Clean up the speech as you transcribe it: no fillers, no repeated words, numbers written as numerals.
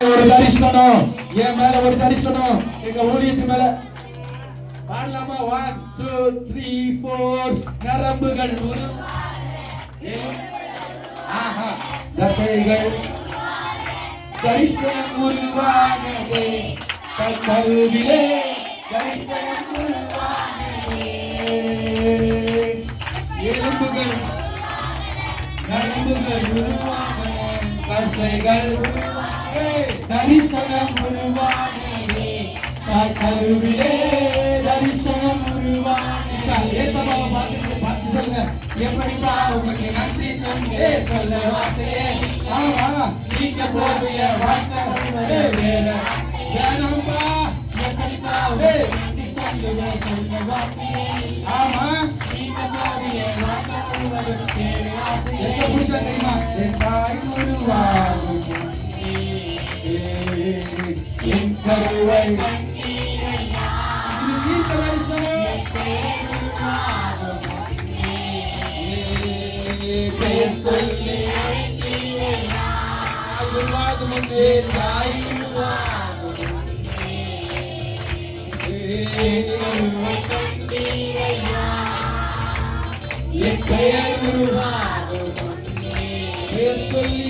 ஒரு தரிசனம் என் மேல ஒரு தரிசனம் எங்க ஊழியத்து மேல பாடலாமா 1 2 3 4 நரம்புகள் தசைகள் தரிசனம் உருவானதே கருவிலே தரிசனம் உருவானதே எலும்புகள் நரம்புகள் உருவான தசைகள் தரிசனம் உருவானதே கருவிலே தரிசனம் உருவானதே ஏசப்பாவை பார்த்து சொல்லுங்க எப்படிப்பா உமக்கு நன்றி சொல்லே சொல்ல வார்த்தையே நீங்க போவிய வார்த்தை வேணும்பா எப்படிப்பா நன்றி சொல்லுவ சொல்ல வார்த்தையே ஆமா நீங்க போவிய வார்த்தை எங்க புடிச்சா தெரியுமா என் தாய் உருவாகும் என் கருவை பெயர் சொல்லி ஆசீர்வாதம் உண்டே தாய் என் பெயர் உருவாகும் பெயர் சொல்லி